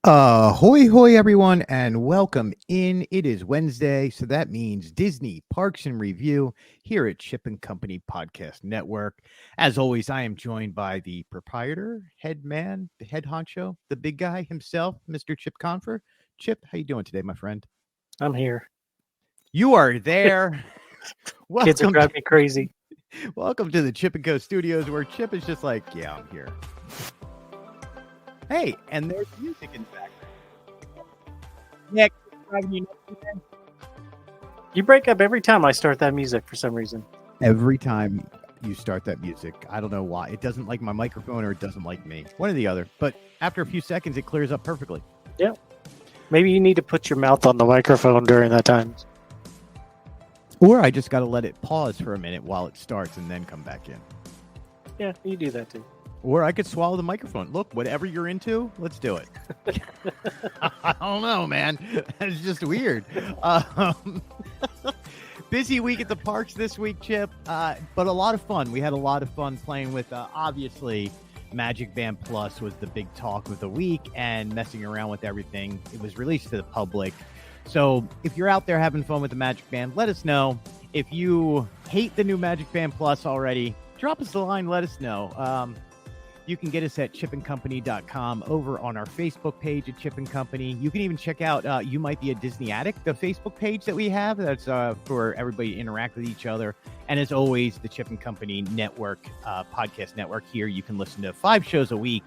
Hoy hoy everyone and welcome in. It is Wednesday, so that means Disney Parks and Review here at Chip and Company Podcast Network. As always, I am joined by the proprietor, head man, the head honcho, the big guy himself, Mr. Chip Confer. Chip, how you doing today, my friend? I'm here. You are there. Kids are driving me crazy. Welcome to the Chip and Co Studios, where Chip is just like, yeah, I'm here. Hey, and there's music in the background. Nick, You break up every time I start that music for some reason. Every time you start that music, I don't know why. It doesn't like my microphone or it doesn't like me. One or the other. But after a few seconds, it clears up perfectly. Yeah. Maybe you need to put your mouth on the microphone during that time. Or I just got to let it pause for a minute while it starts and then come back in. Yeah, you do that too. Or I could swallow the microphone. Look, whatever you're into, let's do it. I don't know, man. It's just weird. Busy week at the parks this week, Chip, but a lot of fun. We had a lot of fun playing with, obviously, Magic Band Plus was the big talk of the week, and messing around with everything. It was released to the public. So if you're out there having fun with the Magic Band, let us know. If you hate the new Magic Band Plus already, drop us a line, let us know. You can get us at chipandcompany.com, over on our Facebook page at Chip and Company. You can even check out You Might Be a Disney Addict, the Facebook page that we have. That's for everybody to interact with each other. And as always, the Chip and Company network, podcast network here. You can listen to 5 shows a week.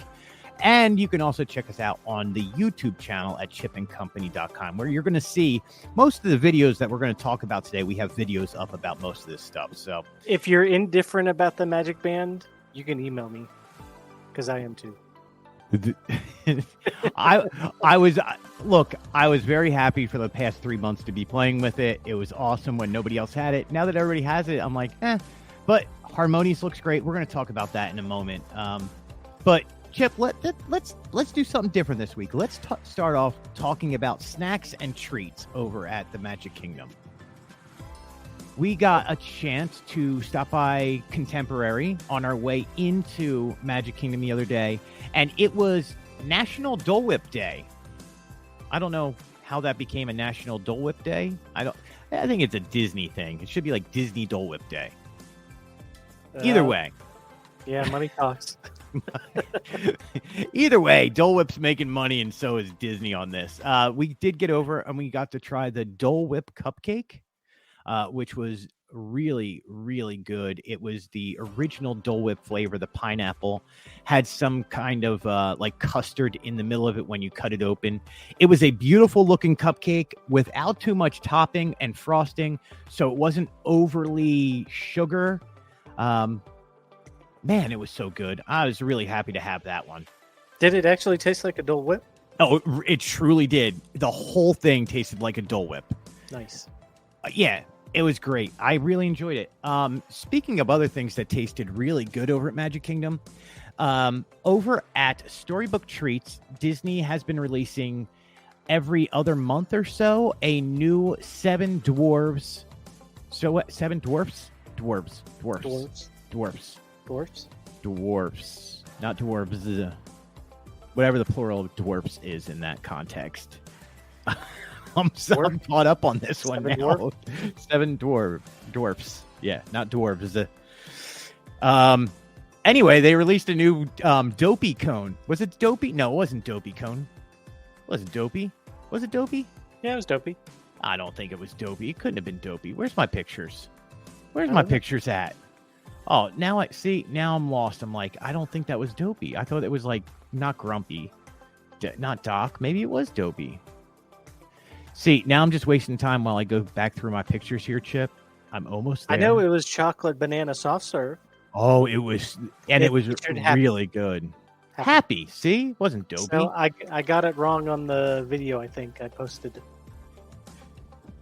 And you can also check us out on the YouTube channel at chipandcompany.com, where you're going to see most of the videos that we're going to talk about today. We have videos up about most of this stuff. So if you're indifferent about the Magic Band, you can email me. Because I am too. I was very happy for the past 3 months to be playing with it. It was awesome when nobody else had it. Now that everybody has it, I'm like, But Harmonious looks great. We're going to talk about that in a moment. But Chip, let's do something different this week. Let's start off talking about snacks and treats over at the Magic Kingdom. We got a chance to stop by Contemporary on our way into Magic Kingdom the other day, and it was National Dole Whip Day. I don't know how that became a National Dole Whip Day. I think it's a Disney thing. It should be like Disney Dole Whip Day. Either way. Yeah, money talks. Either way, Dole Whip's making money, and so is Disney on this. We did get over, and we got to try the Dole Whip Cupcake. Which was really, really good. It was the original Dole Whip flavor. The pineapple had some kind of like custard in the middle of it when you cut it open. It was a beautiful looking cupcake without too much topping and frosting, so it wasn't overly sugar. Man, it was so good. I was really happy to have that one. Did it actually taste like a Dole Whip? Oh, it truly did. The whole thing tasted like a Dole Whip. Nice. Yeah. It was great. I really enjoyed it. Speaking of other things that tasted really good over at Magic Kingdom, over at Storybook Treats, Disney has been releasing every other month or so a new Seven Dwarfs. So what? Seven Dwarfs? Dwarfs. Not dwarves. Whatever the plural of dwarfs is in that context. I'm caught up on this one now. Seven dwarfs. Yeah, not dwarves. Anyway, they released a new Dopey cone. Was it Dopey? No, it wasn't Dopey cone. Was it Dopey? Was it Dopey? Yeah, it was Dopey. I don't think it was Dopey. It couldn't have been Dopey. Where's my pictures? Where's my pictures at? Oh, now I see. Now I'm lost. I'm like, I don't think that was Dopey. I thought it was like not Grumpy, not Doc. Maybe it was Dopey. See, now I'm just wasting time while I go back through my pictures here, Chip. I'm almost there. I know it was chocolate banana soft serve. Oh, it was, and it was really good. Happy. See? It wasn't Dopey. So I got it wrong on the video, I think. I posted.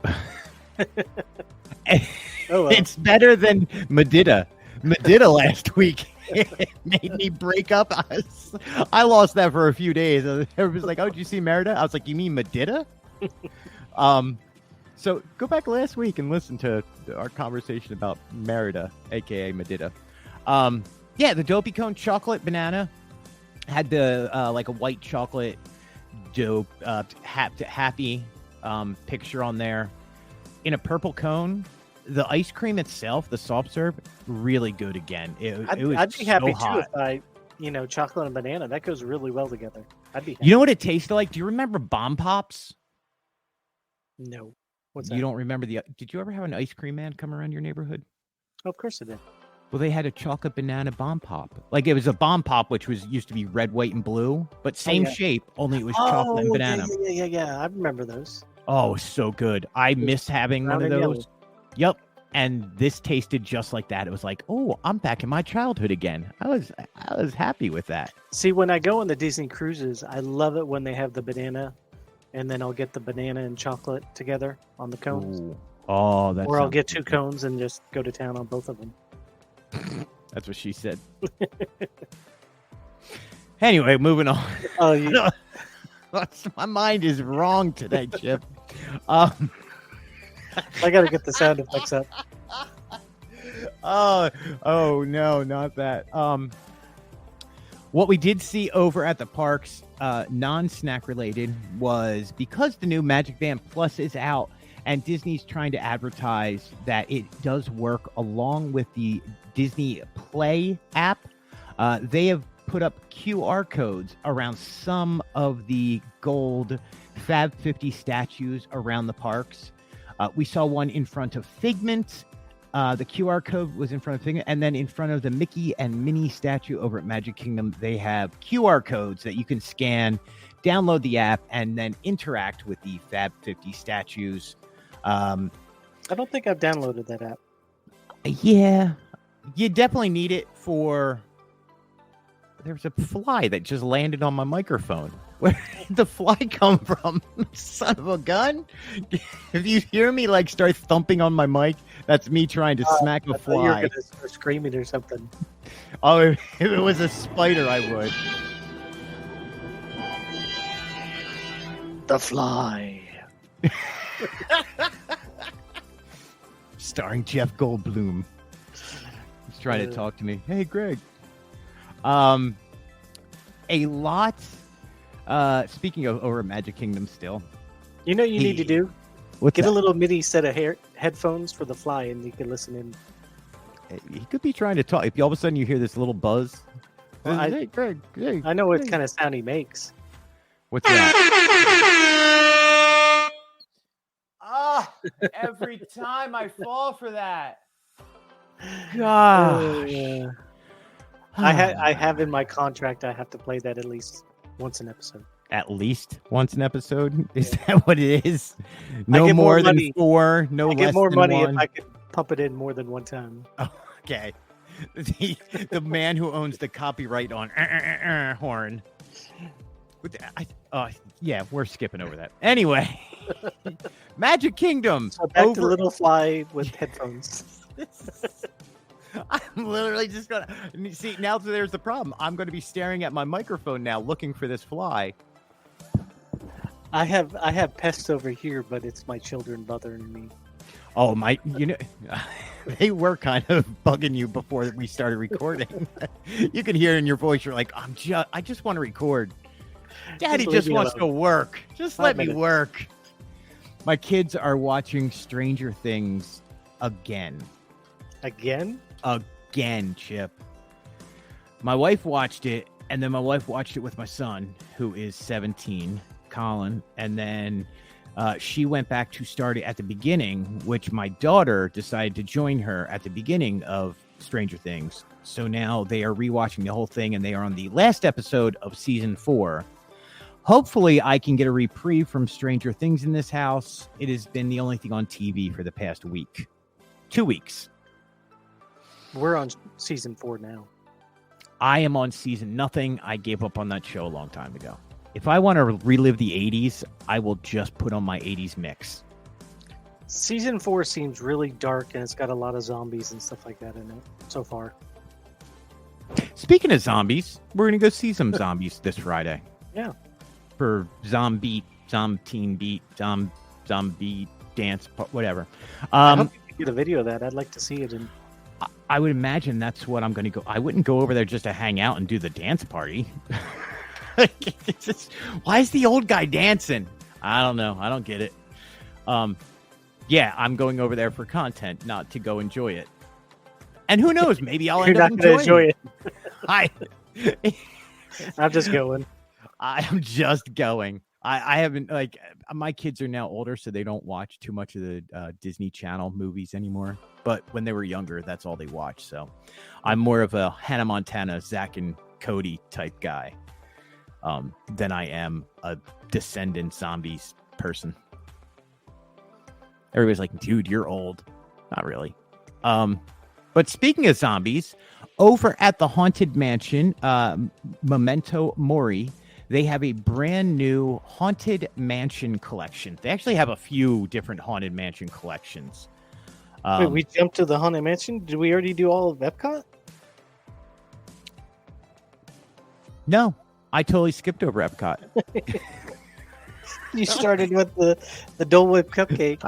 Oh, well. It's better than Medita. Medita last week made me break up. I lost that for a few days. Everybody's like, oh, did you see Merida? I was like, you mean Medita? So go back last week and listen to our conversation about Merida, aka Medita. Yeah, the Dopey Cone chocolate banana had the like a white chocolate dope, happy picture on there. In a purple cone, the ice cream itself, the soft serve, really good again. I'd be happy so hot. too if chocolate and banana. That goes really well together. I'd be happy. You know what it tasted like? Do you remember Bomb Pops? No. What's that? You don't remember did you ever have an ice cream man come around your neighborhood? Oh, of course I did. Well, they had a chocolate banana Bomb Pop. Like it was a Bomb Pop, which used to be red, white, and blue, but same shape, only it was chocolate and banana. Yeah. I remember those. Oh, so good. I miss having one of those. Yep. And this tasted just like that. It was like, oh, I'm back in my childhood again. I was happy with that. See, when I go on the Disney cruises, I love it when they have the banana, and then I'll get the banana and chocolate together on the cones. Ooh. Oh, that's. Or I'll get 2 cones and just go to town on both of them. That's what she said. Anyway, moving on. Oh, yeah. My mind is wrong today, Chip. I got to get the sound effects up. Oh no, not that. What we did see over at the parks, non-snack related, was because the new Magic Band Plus is out and Disney's trying to advertise that it does work along with the Disney Play app. They have put up QR codes around some of the gold Fab 50 statues around the parks. We saw one in front of Figment. The QR code was in front of Figment. And then in front of the Mickey and Minnie statue over at Magic Kingdom, they have QR codes that you can scan, download the app, and then interact with the Fab 50 statues. I don't think I've downloaded that app. Yeah, you definitely need it for... There's a fly that just landed on my microphone. Where did the fly come from? Son of a gun. If you hear me like start thumping on my mic, that's me trying to smack a fly. You were going to start screaming or something. Oh, if it was a spider, I would. The Fly. Starring Jeff Goldblum. He's trying to talk to me. Hey, Greg. A lot. Speaking of over at Magic Kingdom still. You know what you need to do? Get a little mini set of headphones for the Fly and you can listen in. He could be trying to talk. If all of a sudden you hear this little buzz. Well, hey, Greg. Hey, I know what kind of sound he makes. What's that? Every time I fall for that. Gosh. I have in my contract I have to play that at least once an episode. At least once an episode? Is that what it is? No more than 4, no less than 1? I get more money if I can pump it in more than one time. Oh, okay. The man who owns the copyright on horn. Yeah, we're skipping over that. Anyway, Magic Kingdom. So back to Little Fly with headphones. I'm literally just gonna see now. There's the problem. I'm going to be staring at my microphone now, looking for this fly. I have pests over here, but it's my children bothering me. Oh my! They were kind of bugging you before we started recording. You can hear in your voice. You're like, I just want to record. Daddy just wants to work. Just let me work. My kids are watching Stranger Things again. Again, Chip. My wife watched it, and then my wife watched it with my son, who is 17, Colin, and then she went back to start it at the beginning, which my daughter decided to join her at the beginning of Stranger Things. So now they are rewatching the whole thing, and they are on the last episode of season 4. Hopefully, I can get a reprieve from Stranger Things in this house. It has been the only thing on TV for the past week. 2 weeks. We're on season 4 now. I am on season nothing. I gave up on that show a long time ago. If I want to relive the 80s, I will just put on my 80s mix. Season 4 seems really dark, and it's got a lot of zombies and stuff like that in it so far. Speaking of zombies, we're going to go see some zombies this Friday. Yeah. For Zombie Dance, whatever. I hope you can get a video of that. I'd like to see it. I would imagine that's what I'm going to go. I wouldn't go over there just to hang out and do the dance party. Why is the old guy dancing? I don't know. I don't get it. Yeah, I'm going over there for content, not to go enjoy it. And who knows? Maybe I'll end up enjoying it. I'm just going. I'm just going. I haven't, like, my kids are now older, so they don't watch too much of the Disney Channel movies anymore. But when they were younger, that's all they watched. So I'm more of a Hannah Montana, Zach and Cody type guy than I am a Descendant Zombies person. Everybody's like, dude, you're old. Not really. But speaking of zombies, over at the Haunted Mansion, Memento Mori, they have a brand new Haunted Mansion collection. They actually have a few different Haunted Mansion collections. Wait, we jumped to the Haunted Mansion? Did we already do all of Epcot? No, I totally skipped over Epcot. You started with the Dole Whip cupcake.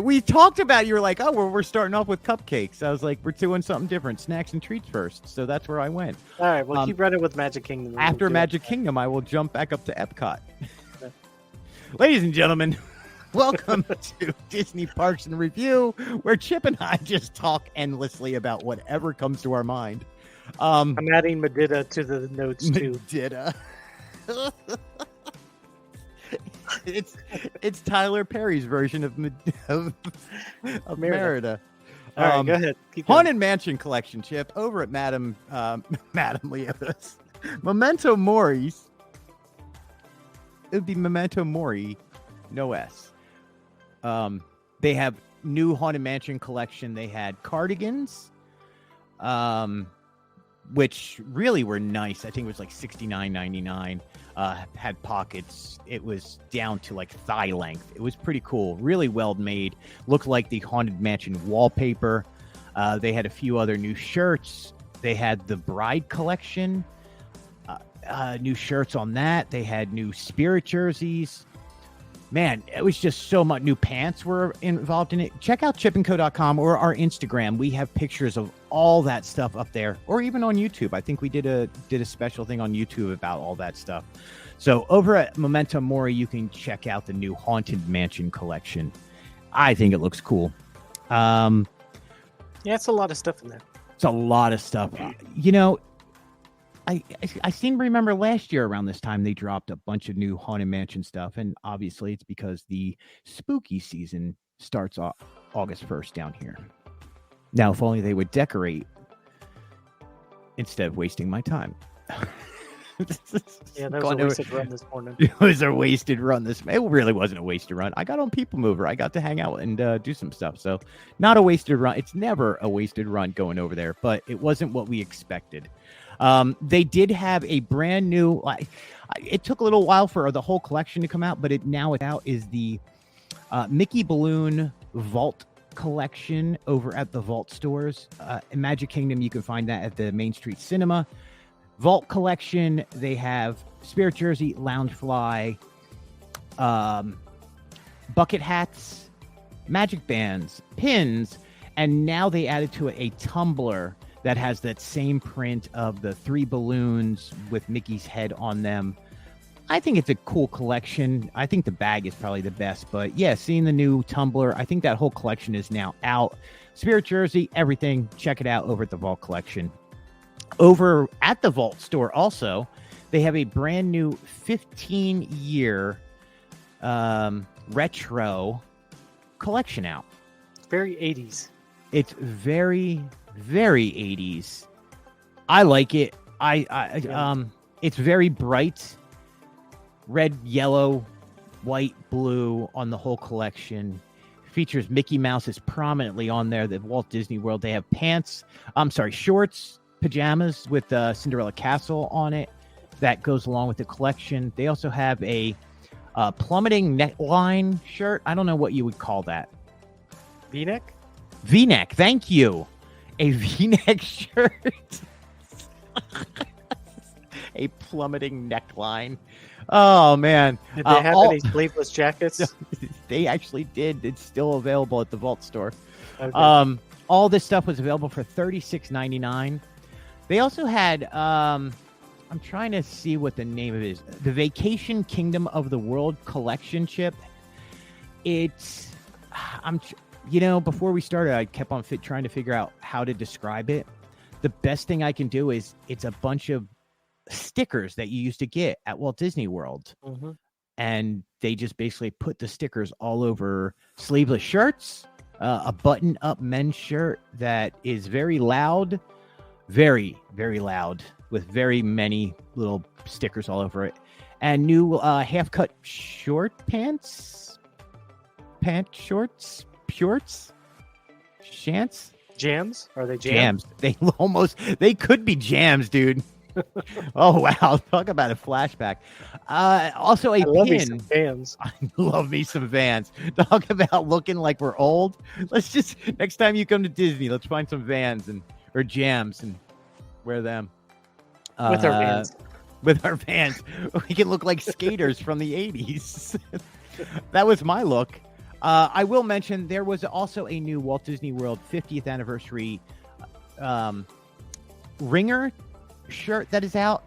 We talked about, you were like, oh, we're starting off with cupcakes. I was like, we're doing something different, snacks and treats first. So that's where I went. All right, well, keep running with Magic Kingdom. After Magic Kingdom, I will jump back up to Epcot. Ladies and gentlemen, welcome to Disney Parks and Review, where Chip and I just talk endlessly about whatever comes to our mind. I'm adding Medita to the notes too. Medita. It's Tyler Perry's version of Merida. All right, go ahead. Haunted Mansion collection, Chip, over at Madame Leota's. Memento Mori's. It would be Memento Mori, no S. They have new Haunted Mansion collection. They had cardigans, which really were nice. I think it was like $69.99. Had pockets. It was down to like thigh length. It was pretty cool. Really well made. Looked like the Haunted Mansion wallpaper. They had a few other new shirts. They had the Bride collection. New shirts on that. They had new Spirit jerseys. Man, it was just so much. New pants were involved in it. Check out chipandco.com or our Instagram. We have pictures of all that stuff up there, or even on YouTube. I think we did a special thing on YouTube about all that stuff. So over at Memento Mori, you can check out the new Haunted Mansion collection. I think it looks cool. Yeah, it's a lot of stuff in there. It's a lot of stuff. You know, I seem to remember last year around this time they dropped a bunch of new Haunted Mansion stuff, and obviously it's because the spooky season starts off August 1st down here. Now, if only they would decorate instead of wasting my time. Yeah, that was a wasted run this morning. It was a wasted run It really wasn't a wasted run. I got on People Mover. I got to hang out and do some stuff. So not a wasted run. It's never a wasted run going over there, but it wasn't what we expected. They did have a brand new, it took a little while for the whole collection to come out, but now it's out, is the Mickey Balloon Vault collection over at the Vault stores. In Magic Kingdom, you can find that at the Main Street Cinema. Vault collection, they have Spirit Jersey, Loungefly, bucket hats, magic bands, pins, and now they added to it a tumbler that has that same print of the 3 balloons with Mickey's head on them. I think it's a cool collection. I think the bag is probably the best, but yeah, seeing the new tumbler, I think that whole collection is now out. Spirit Jersey, everything, check it out over at the Vault collection. Over at the Vault store also, they have a brand new 15-year retro collection out. Very 80s. It's very, very 80s. I like it. It's very bright. Red, yellow, white, blue on the whole collection. Features Mickey Mouse is prominently on there. The Walt Disney World. They have shorts, pajamas with Cinderella Castle on it. That goes along with the collection. They also have a plummeting neckline shirt. I don't know what you would call that. V-neck? V-neck. Thank you. A V-neck shirt. A plummeting neckline. Oh, man. Did they have any sleeveless jackets? They actually did. It's still available at the Vault store. Okay. All this stuff was available for $36.99. They also had I'm trying to see what the name of it is. The Vacation Kingdom of the World Collection, Chip. It's, before we started, I kept on trying to figure out how to describe it. The best thing I can do is it's a bunch of stickers that you used to get at Walt Disney World. Mm-hmm. And they just basically put the stickers all over sleeveless shirts, a button-up men's shirt that is very loud, very, very loud, with very many little stickers all over it, and new half-cut short shorts, shants? Jams? Are they jams? They could be jams, dude. Oh, wow. Talk about a flashback. Also, a pin. Vans. I love me some Vans. Talk about looking like we're old. Let's just, next time you come to Disney, let's find some Vans or jams and wear them. With our Vans. With our Vans. We can look like skaters from the 80s. That was my look. I will mention there was also a new Walt Disney World 50th anniversary ringer shirt that is out.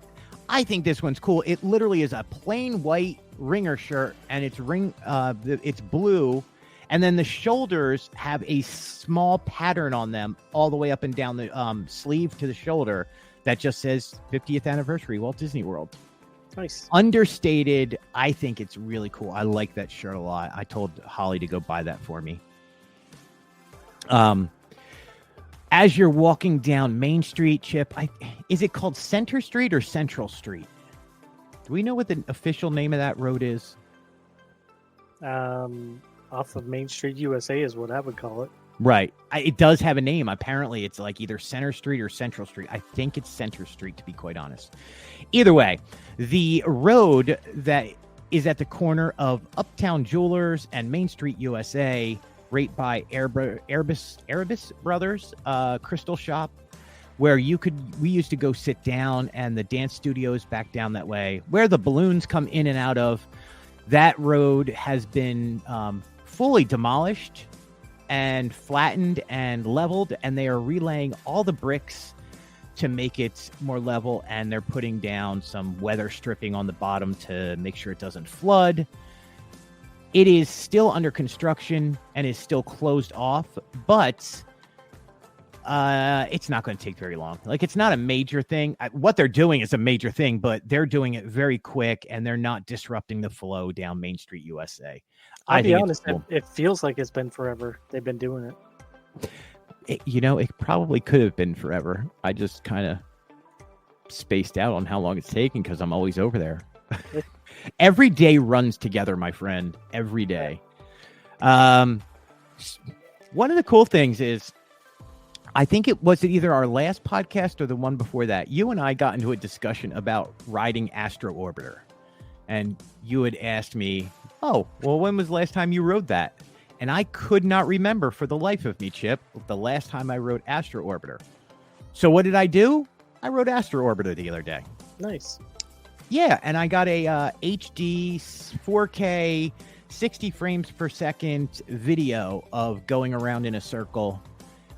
I think this one's cool. It literally is a plain white ringer shirt, and it's it's blue, and then the shoulders have a small pattern on them all the way up and down the sleeve to the shoulder that just says 50th anniversary Walt Disney World. Nice. Understated. I think it's really cool. I like that shirt a lot. I told Holly to go buy that for me. As you're walking down Main Street, Chip, is it called Center Street or Central Street? Do we know what the official name of that road is? Off of Main Street, USA is what I would call it. Right. It does have a name. Apparently, it's like either Center Street or Central Street. I think it's Center Street, to be quite honest. Either way, the road that is at the corner of Uptown Jewelers and Main Street, USA, right by Erebus Brothers Crystal Shop, where we used to go sit down, and the dance studio is back down that way, where the balloons come in and out of. That road has been fully demolished and flattened and leveled, and they are relaying all the bricks to make it more level, and they're putting down some weather stripping on the bottom to make sure it doesn't flood. It is still under construction and is still closed off, but it's not going to take very long. Like, it's not a major thing. What they're doing is a major thing, but they're doing it very quick, and they're not disrupting the flow down Main Street, USA. I'll be honest, cool. It feels like it's been forever they've been doing it. It probably could have been forever. I just kind of spaced out on how long it's taking because I'm always over there. Every day runs together, my friend. Every day. One of the cool things is, I think it was either our last podcast or the one before that. You and I got into a discussion about riding Astro Orbiter. And you had asked me, oh, well, when was the last time you rode that? And I could not remember for the life of me, Chip, the last time I rode Astro Orbiter. So what did I do? I rode Astro Orbiter the other day. Nice. Yeah, and I got a HD 4K 60 frames per second video of going around in a circle.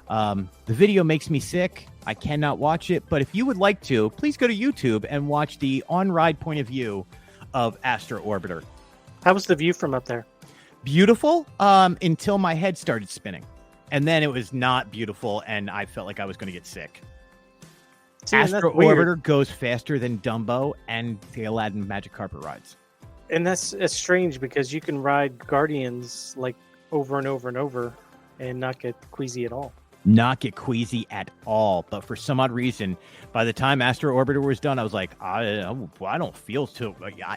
The video makes me sick. I cannot watch it, but if you would like to, please go to YouTube and watch the on-ride point of view of Astro Orbiter. How was the view from up there? Beautiful, until my head started spinning. And then it was not beautiful, and I felt like I was going to get sick. See, Astro Orbiter goes faster than Dumbo and the Aladdin Magic Carpet rides. And that's strange because you can ride Guardians like over and over and over and not get queasy at all. Not get queasy at all. But for some odd reason, by the time Astro Orbiter was done, I was like, I don't feel too...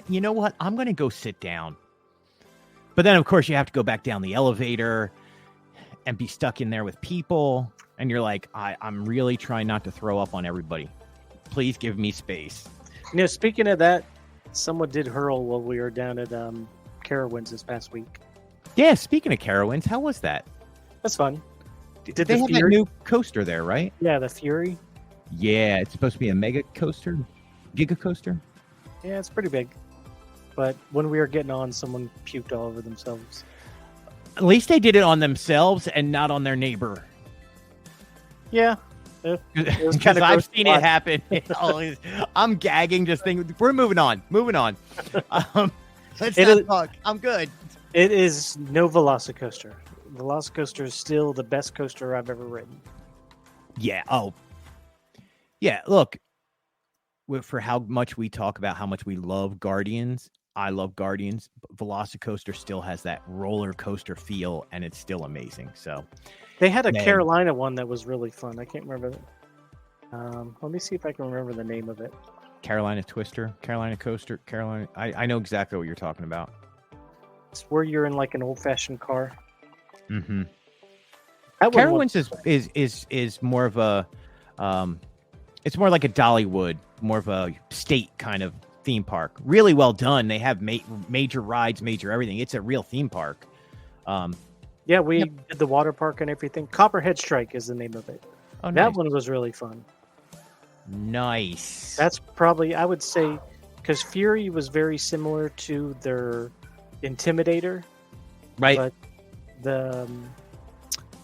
You know what? I'm going to go sit down. But then, of course, you have to go back down the elevator and be stuck in there with people. And you're like, I'm really trying not to throw up on everybody. Please give me space. Speaking of that, someone did hurl while we were down at Carowinds this past week. Yeah, speaking of Carowinds, how was that? That's fun. Did they have a new coaster there, right? Yeah, the Fury. Yeah, it's supposed to be a mega coaster, giga coaster. Yeah, it's pretty big. But when we were getting on, someone puked all over themselves. At least they did it on themselves and not on their neighbor. Yeah, Because I've seen it happen. I'm gagging just thinking. We're moving on. Let's not talk. I'm good. It is no Velocicoaster. Velocicoaster is still the best coaster I've ever ridden. Yeah. Oh. Yeah. Look, for how much we talk about how much we love Guardians, I love Guardians. Velocicoaster still has that roller coaster feel, and it's still amazing. So they had a Carolina one that was really fun. I can't remember. Let me see if I can remember the name of it. Carolina Twister, Carolina Coaster, Carolina. I know exactly what you're talking about. It's where you're in like an old-fashioned car. Mm-hmm. Carowinds is more of a, it's more like a Dollywood, more of a state kind of theme park. Really well done. They have major rides, major everything. It's a real theme park. Yeah, we did the water park and everything. Copperhead Strike is the name of it. Oh, that one was really fun. Nice. That's probably, I would say, because Fury was very similar to their Intimidator. Right. But the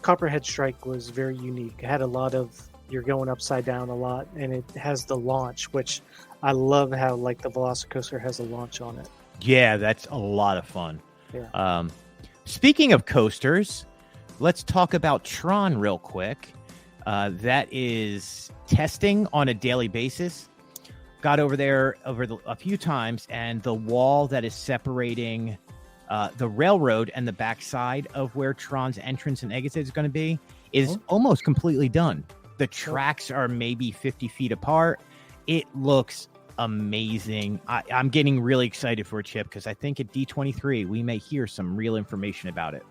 Copperhead Strike was very unique. It had a lot of, you're going upside down a lot, and it has the launch, which I love how like the Velocicoaster has a launch on it. Yeah, that's a lot of fun. Yeah. Speaking of coasters, let's talk about Tron real quick. That is testing on a daily basis. Got over there a few times, and the wall that is separating the railroad and the backside of where Tron's entrance and exit is going to be is almost completely done. The tracks are maybe 50 feet apart. It looks amazing. I'm getting really excited for it, Chip, because I think at D23 we may hear some real information about it.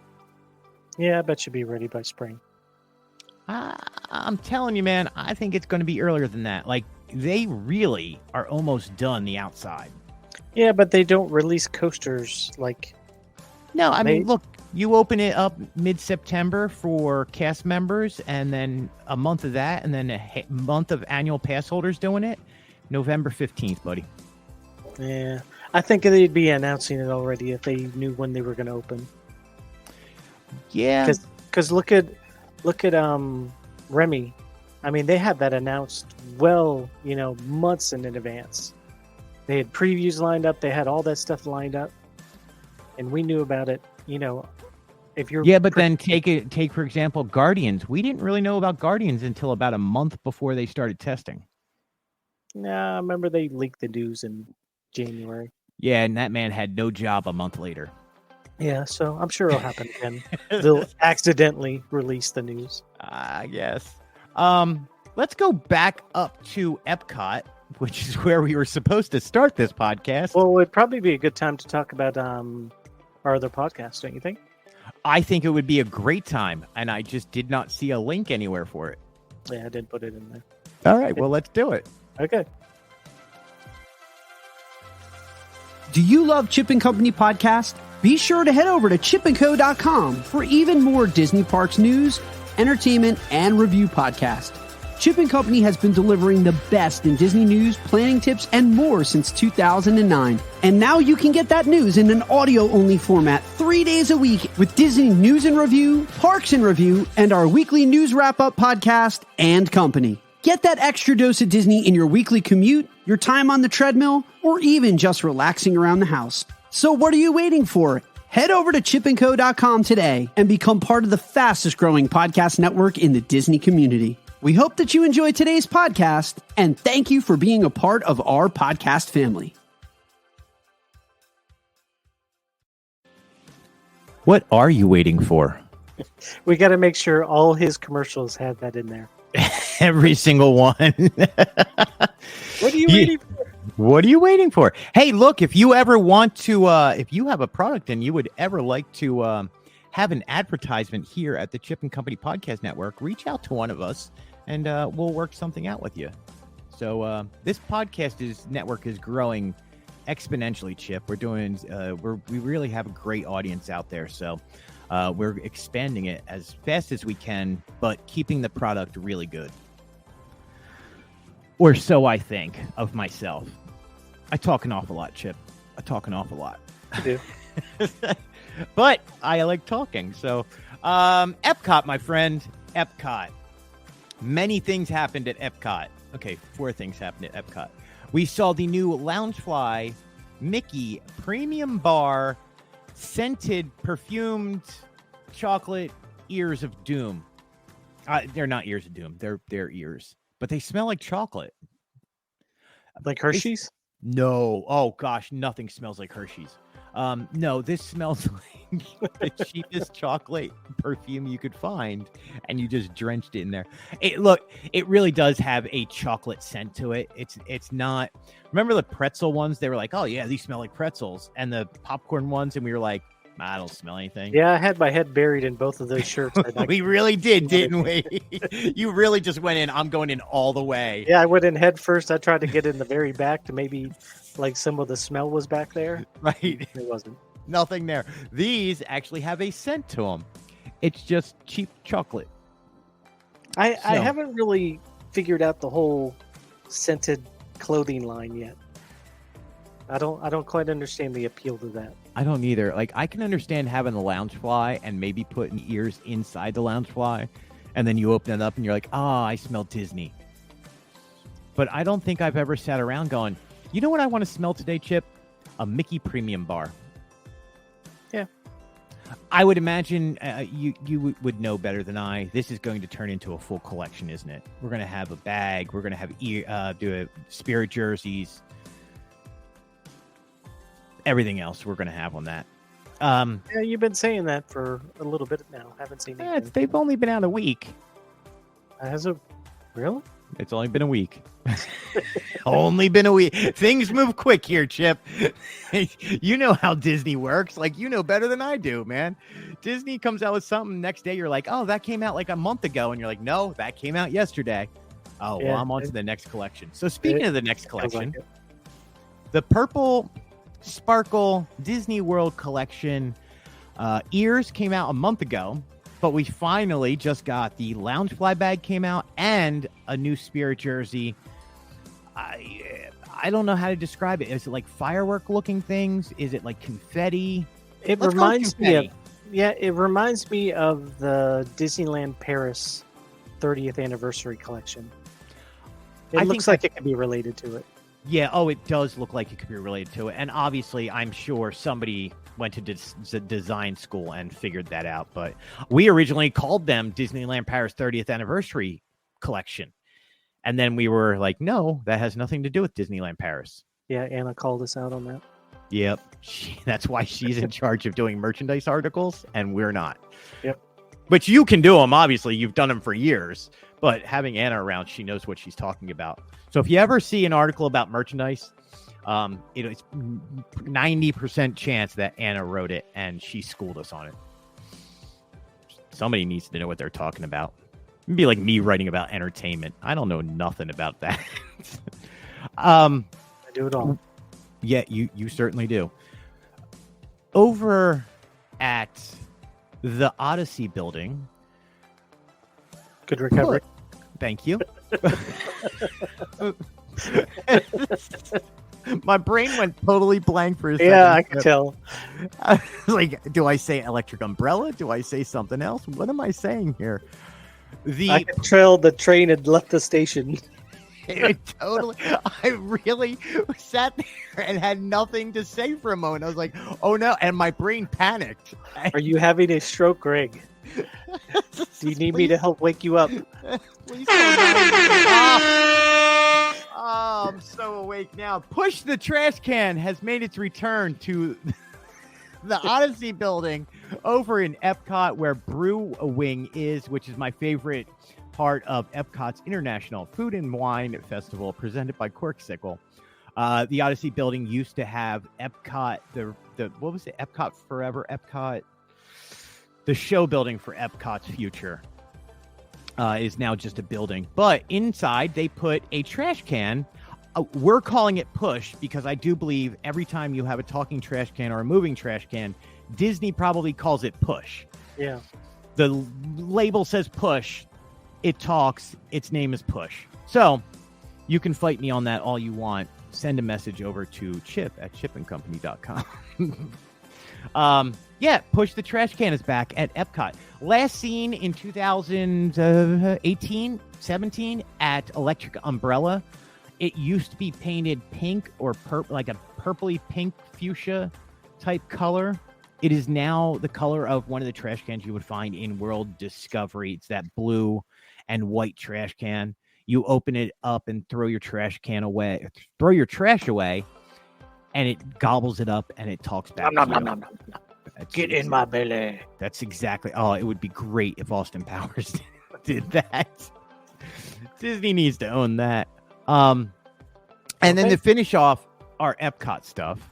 Yeah, I bet you'll be ready by spring. I'm telling you, man, I think it's going to be earlier than that. Like, they really are almost done the outside. Yeah, but they don't release coasters like... No, I mean, look, you open it up mid-September for cast members, and then a month of that, and then a month of annual pass holders doing it. November 15th, buddy. Yeah, I think they'd be announcing it already if they knew when they were going to open. Yeah. Because look at Remy. I mean, they had that announced months in advance. They had previews lined up. They had all that stuff lined up. And we knew about it, if you're... Yeah, but then take, for example, Guardians. We didn't really know about Guardians until about a month before they started testing. Nah, I remember they leaked the news in January. Yeah, and that man had no job a month later. Yeah, so I'm sure it'll happen again. They'll accidentally release the news. I guess. Let's go back up to Epcot, which is where we were supposed to start this podcast. Well, it would probably be a good time to talk about our other podcast, don't you think? I think it would be a great time, and I just did not see a link anywhere for it. Yeah, I didn't put it in there. All right, well, let's do it. Okay. Do you love Chip and Company podcast? Be sure to head over to chipandco.com for even more Disney Parks news, entertainment, and review podcast. Chip and Company has been delivering the best in Disney news, planning tips, and more since 2009. And now you can get that news in an audio-only format 3 days a week with Disney News and Review, Parks and Review, and our weekly news wrap-up podcast, And Company. Get that extra dose of Disney in your weekly commute, your time on the treadmill, or even just relaxing around the house. So what are you waiting for? Head over to chipandco.com today and become part of the fastest growing podcast network in the Disney community. We hope that you enjoyed today's podcast, and thank you for being a part of our podcast family. What are you waiting for? We got to make sure all his commercials have that in there. Every single one. What are you waiting for? What are you waiting for? Hey, look, if you ever want to, if you have a product and you would ever like to have an advertisement here at the Chip and Company Podcast Network, reach out to one of us and we'll work something out with you. So this podcast network is growing exponentially, Chip. We're doing, we really have a great audience out there. So we're expanding it as fast as we can, but keeping the product really good. Or so I think of myself. I talk an awful lot, Chip. I talk an awful lot. You do. But I like talking. So Epcot, my friend, Epcot. many things happened at Epcot. Okay, 4 things happened at Epcot. We saw the new Loungefly Mickey Premium Bar scented, perfumed chocolate ears of doom. They're not ears of doom. They're ears, but they smell like chocolate. Like Hershey's? No. Oh gosh, nothing smells like Hershey's. No, this smells like the cheapest chocolate perfume you could find, and you just drenched it in there. It really does have a chocolate scent to it. It's not. Remember the pretzel ones? They were like, oh yeah, these smell like pretzels, and the popcorn ones, and we were like, I don't smell anything. Yeah, I had my head buried in both of those shirts. We really did, didn't we? You really just went in. I'm going in all the way. Yeah, I went in head first. I tried to get in the very back to maybe like some of the smell was back there. Right. It wasn't. Nothing there. These actually have a scent to them. It's just cheap chocolate. I haven't really figured out the whole scented clothing line yet. I don't quite understand the appeal to that. I don't either. Like, I can understand having the Loungefly and maybe putting ears inside the Loungefly, and then you open it up and you're like, I smell Disney. But I don't think I've ever sat around going, you know what I want to smell today, Chip? A Mickey Premium Bar. Yeah. I would imagine you would know better than I. This is going to turn into a full collection, isn't it? We're going to have a bag. We're going to have spirit jerseys. Everything else we're going to have on that. Yeah, you've been saying that for a little bit now. Haven't seen it. They've only been out a week. Has it? Really? It's only been a week. Only been a week. Things move quick here, Chip. You know how Disney works. Like, you know better than I do, man. Disney comes out with something. Next day, you're like, oh, that came out like a month ago. And you're like, no, that came out yesterday. Oh, yeah, well, I'm on to the next collection. So speaking of the next collection, the Purple Sparkle Disney World collection ears came out a month ago, but we finally just got the Loungefly bag came out and a new spirit jersey. I don't know how to describe it. Is it like firework looking things? Is it like confetti? It reminds me of the Disneyland Paris 30th anniversary collection. It looks like it could be related to it. Yeah, it does look like it could be related to it. And obviously, I'm sure somebody went to design school and figured that out. But we originally called them Disneyland Paris 30th Anniversary Collection. And then we were like, no, that has nothing to do with Disneyland Paris. Yeah, Anna called us out on that. Yep. That's why she's in charge of doing merchandise articles, and we're not. Yep. But you can do them, obviously. You've done them for years. But having Anna around, she knows what she's talking about. So if you ever see an article about merchandise, it's 90% chance that Anna wrote it and she schooled us on it. Somebody needs to know what they're talking about. It'd be like me writing about entertainment. I don't know nothing about that. I do it all. Yeah, you certainly do. Over at the Odyssey building. Good recovery. Thank you. My brain went totally blank for a second. Yeah, I can tell. Like, do I say electric umbrella? Do I say something else? What am I saying here? I could tell the train had left the station. I really sat there and had nothing to say for a moment. I was like, oh no. And my brain panicked. Are you having a stroke, Greg? Do you need me to help wake you up? Please. I'm so awake now. Push the Trash Can has made its return to the Odyssey building over in Epcot, where Brew Wing is, which is my favorite part of Epcot's International Food and Wine Festival, presented by Corksicle. The Odyssey building used to have Epcot, what was it? Epcot Forever, Epcot. The show building for Epcot's future is now just a building. But inside, they put a trash can. We're calling it Push because I do believe every time you have a talking trash can or a moving trash can, Disney probably calls it Push. Yeah. The label says Push. It talks. Its name is Push. So you can fight me on that all you want. Send a message over to Chip at chipandcompany.com. Yeah, Push the Trash Can is back at Epcot. Last seen in 2018, 17 at Electric Umbrella. It used to be painted pink or like a purpley pink fuchsia type color. It is now the color of one of the trash cans you would find in World Discovery. It's that blue and white trash can. You open it up and throw your trash away, and it gobbles it up and it talks back to you. Get in my belly. That's exactly. Oh, it would be great if Austin Powers did that. Disney needs to own that. And then to finish off our Epcot stuff,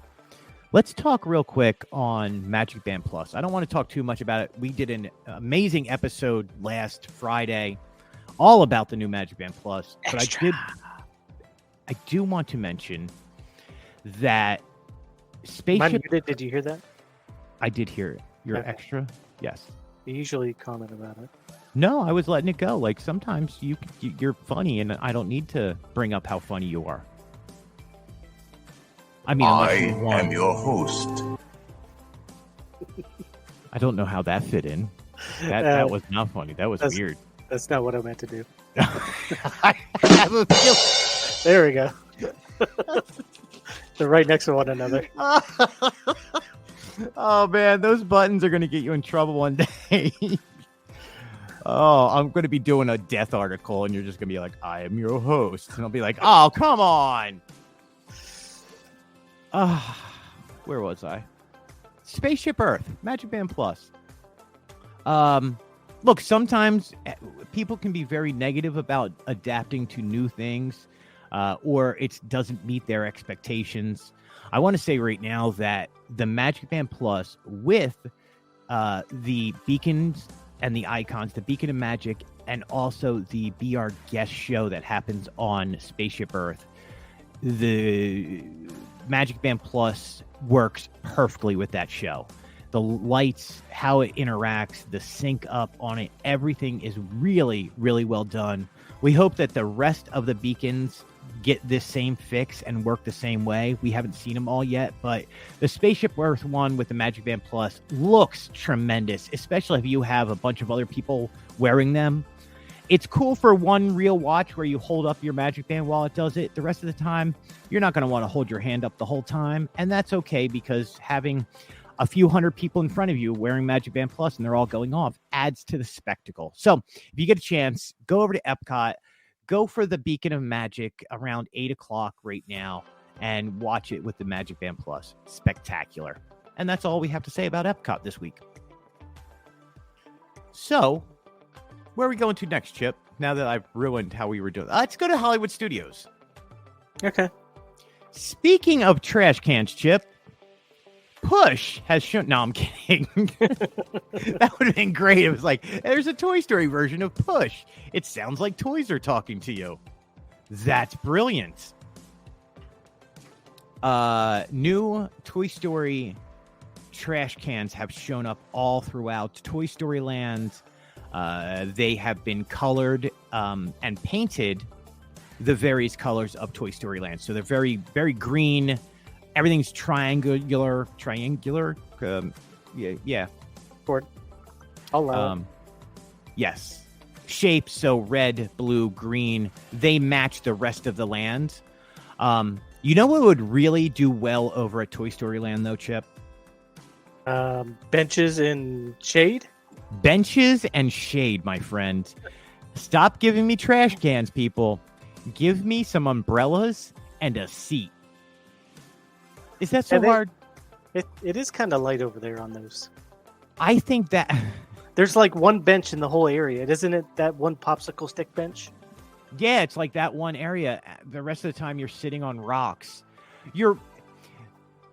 let's talk real quick on Magic Band Plus. I don't want to talk too much about it. We did an amazing episode last Friday, all about the new Magic Band Plus. Extra. But I do want to mention that Spaceship. Did you hear that? I did hear it. You're Okay. extra. Yes. You usually comment about it. No, I was letting it go. Like sometimes you're funny, and I don't need to bring up how funny you are. I mean, I am your host. I don't know how that fit in. That was not funny. That was weird. That's not what I meant to do. I have a feel- There we go. They're right next to one another. Oh man, those buttons are going to get you in trouble one day. Oh, I'm going to be doing a death article, and you're just going to be like, I am your host. And I'll be like, oh, come on. Where was I? Spaceship Earth, Magic Band Plus. Look, sometimes people can be very negative about adapting to new things, or it doesn't meet their expectations. I want to say right now that the Magic Band Plus with the beacons and the icons, the Beacon of Magic, and also the Be Our Guest show that happens on Spaceship Earth, the Magic Band Plus works perfectly with that show. The lights, how it interacts, the sync up on it, everything is really, really well done. We hope that the rest of the beacons get this same fix and work the same way. We haven't seen them all yet, but the Spaceship Earth one with the Magic Band Plus looks tremendous, especially if you have a bunch of other people wearing them. It's cool for one real watch where you hold up your Magic Band while it does it. The rest of the time, you're not going to want to hold your hand up the whole time, and that's okay because having a few hundred people in front of you wearing Magic Band Plus and they're all going off adds to the spectacle. So if you get a chance, go over to Epcot, go for the Beacon of Magic around 8 o'clock right now and watch it with the Magic Band Plus. Spectacular. And that's all we have to say about Epcot this week. So, where are we going to next, Chip? Now that I've ruined how we were doing. Let's go to Hollywood Studios. Okay. Speaking of trash cans, Chip, Push has shown... No, I'm kidding. That would have been great. It was like, there's a Toy Story version of Push. It sounds like toys are talking to you. That's brilliant. New Toy Story trash cans have shown up all throughout Toy Story Land. They have been colored and painted the various colors of Toy Story Land. So they're very, very green. Everything's triangular. Yeah. Ford. I'll allow it. Yes. Shapes, so red, blue, green. They match the rest of the land. You know what would really do well over at Toy Story Land, though, Chip? Benches in shade? Benches and shade, my friend. Stop giving me trash cans, people. Give me some umbrellas and a seat. Is that so hard? It is kind of light over there on those. I think that... There's like one bench in the whole area. Isn't it that one popsicle stick bench? Yeah, it's like that one area. The rest of the time, you're sitting on rocks. You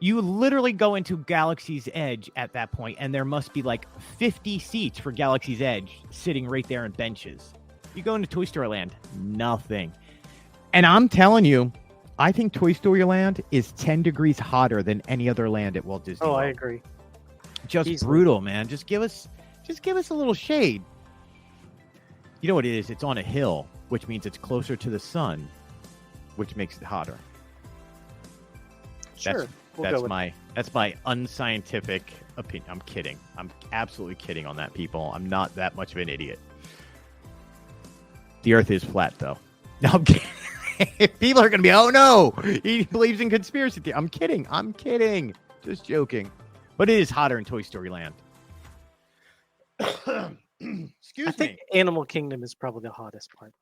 literally go into Galaxy's Edge at that point, and there must be like 50 seats for Galaxy's Edge sitting right there in benches. You go into Toy Story Land, nothing. And I'm telling you, I think Toy Story Land is 10 degrees hotter than any other land at Walt Disney World. I agree. Just Easily. brutal, man. Just give us a little shade. You know what it is? It's on a hill, which means it's closer to the sun, which makes it hotter. Sure. That's my unscientific opinion. I'm kidding. I'm absolutely kidding on that, people. I'm not that much of an idiot. The Earth is flat, though. No, I'm kidding. People are going to be, oh no, he believes in conspiracy theory. I'm kidding. Just joking. But it is hotter in Toy Story Land. Excuse I think me. Animal Kingdom is probably the hottest park.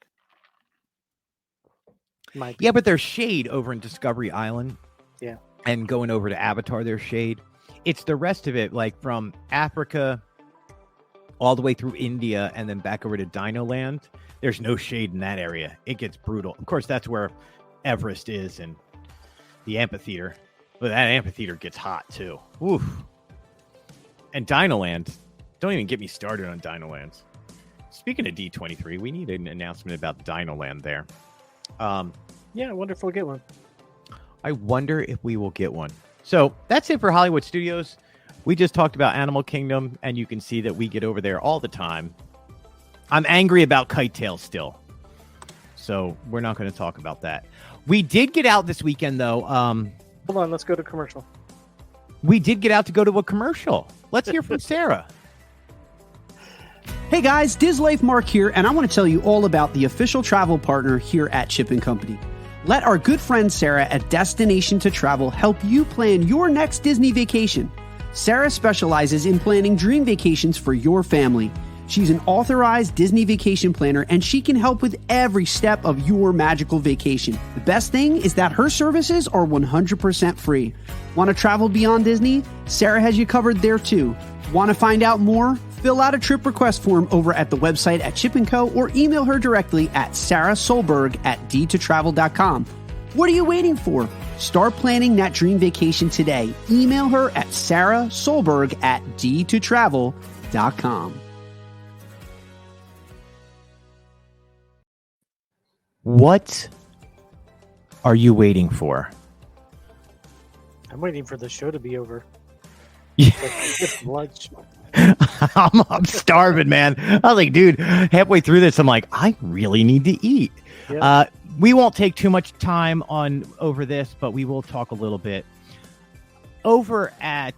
Yeah, but there's shade over in Discovery Island. Yeah. And going over to Avatar, there's shade. It's the rest of it, like from Africa all the way through India and then back over to Dino Land. There's no shade in that area. It gets brutal. Of course, that's where Everest is and the amphitheater. But that amphitheater gets hot too. Oof. And Dino Land. Don't even get me started on Dino Lands. Speaking of D23, we need an announcement about Dino Land there. Yeah, I wonder if we'll get one. I wonder if we will get one. So that's it for Hollywood Studios. We just talked about Animal Kingdom, and you can see that we get over there all the time. I'm angry about Kite Tail still. So we're not going to talk about that. We did get out this weekend, though. Hold on, let's go to commercial. We did get out to go to a commercial. Let's hear from Sarah. Hey guys, Diz Life Mark here, and I want to tell you all about the official travel partner here at Chip & Company. Let our good friend Sarah at Destination to Travel help you plan your next Disney vacation. Sarah specializes in planning dream vacations for your family. She's an authorized Disney vacation planner, and she can help with every step of your magical vacation. The best thing is that her services are 100% free. Want to travel beyond Disney? Sarah has you covered there too. Want to find out more? Fill out a trip request form over at the website at Chip & Co. or email her directly at sarahsolberg@d2travel.com. What are you waiting for? Start planning that dream vacation today. Email her at sarahsolberg@d2travel.com. What are you waiting for? I'm waiting for the show to be over. Yeah. Get lunch. I'm starving, man. I was like, dude, halfway through this, I'm like, I really need to eat. Yeah. We won't take too much time over this, but we will talk a little bit. Over at,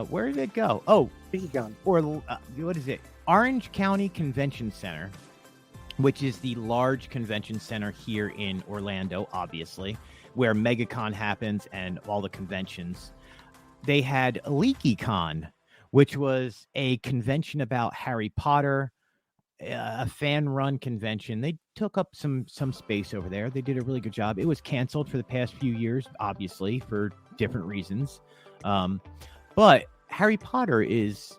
where did it go? Oh, Beacon. Or what is it? Orange County Convention Center, which is the large convention center here in Orlando, obviously, where MegaCon happens and all the conventions. They had LeakyCon, which was a convention about Harry Potter, a fan-run convention. They took up some space over there. They did a really good job. It was canceled for the past few years, obviously, for different reasons. But Harry Potter is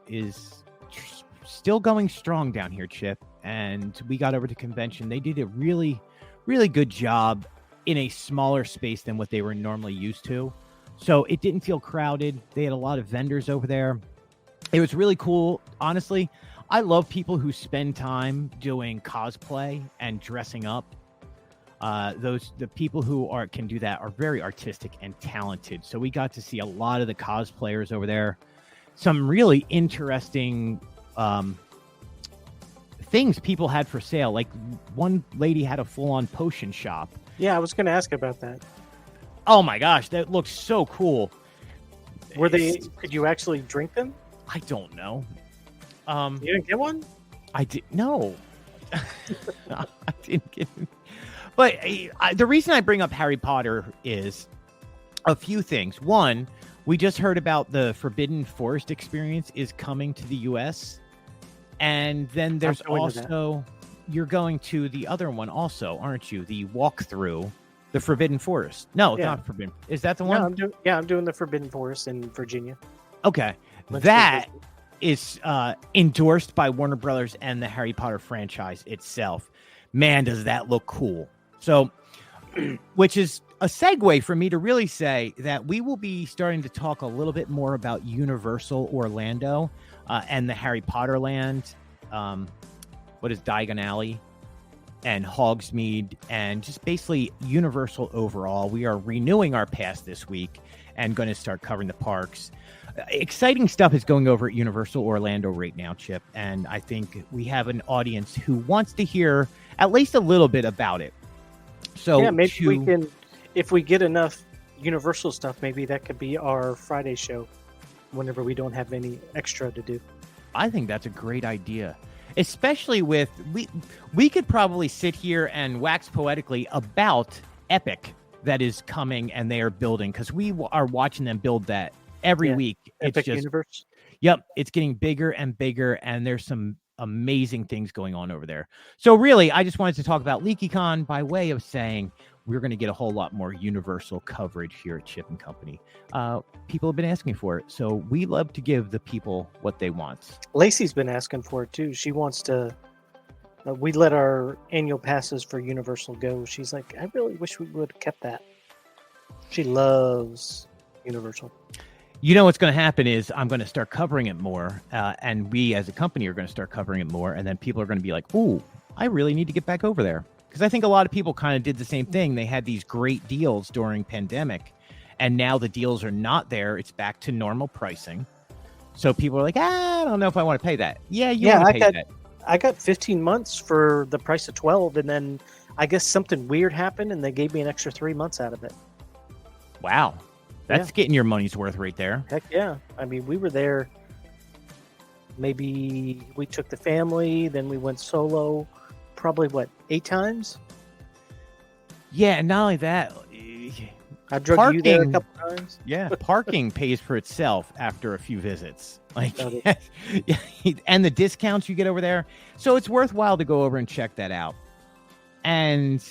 still going strong down here, Chip. And we got over to convention. They did a really, really good job in a smaller space than what they were normally used to. So it didn't feel crowded. They had a lot of vendors over there. It was really cool. Honestly, I love people who spend time doing cosplay and dressing up. The people who can do that are very artistic and talented. So we got to see a lot of the cosplayers over there. Some really interesting things people had for sale. Like one lady had a full-on potion shop. Yeah, I was going to ask about that. Oh my gosh, that looks so cool. Could you actually drink them? I don't know. You didn't get one? I did no. I didn't get it. But the reason I bring up Harry Potter is a few things. One, we just heard about the Forbidden Forest experience is coming to the US. And then there's also, you're going to the other one also, aren't you? The walkthrough, the Forbidden Forest. No, it's not Forbidden. Is that the one? No, I'm doing the Forbidden Forest in Virginia. Okay. That is endorsed by Warner Brothers and the Harry Potter franchise itself. Man, does that look cool. So, which is a segue for me to really say that we will be starting to talk a little bit more about Universal Orlando and the Harry Potter land. What is Diagon Alley and Hogsmeade, and just basically Universal overall. We are renewing our pass this week and going to start covering the parks. Exciting stuff is going over at Universal Orlando right now, Chip, and I think we have an audience who wants to hear at least a little bit about it. So yeah, maybe we can, if we get enough Universal stuff, maybe that could be our Friday show whenever we don't have any extra to do. I think that's a great idea, especially with we could probably sit here and wax poetically about Epic that is coming and they are building, because we are watching them build that every week. Epic it's just Universe. Yep, it's getting bigger and bigger, and there's some amazing things going on over there. So really, I just wanted to talk about LeakyCon by way of saying we're going to get a whole lot more Universal coverage here at Chip and Company. People have been asking for it, so we love to give the people what they want. Lacey's been asking for it too. She wants to. We let our annual passes for Universal go. She's like, I really wish we would have kept that. She loves Universal. You know what's going to happen is I'm going to start covering it more, and we as a company are going to start covering it more, and then people are going to be like, ooh, I really need to get back over there. Because I think a lot of people kind of did the same thing. They had these great deals during pandemic, and now the deals are not there. It's back to normal pricing. So people are like, I don't know if I want to pay that. Yeah, you want to pay that. I got 15 months for the price of 12, and then I guess something weird happened, and they gave me an extra 3 months out of it. Wow. That's getting your money's worth right there. Heck yeah. I mean, we were there. Maybe we took the family, then we went solo. Probably, 8 times? Yeah, and not only that, I drug you there a couple times. Yeah, parking pays for itself after a few visits. And the discounts you get over there. So it's worthwhile to go over and check that out. And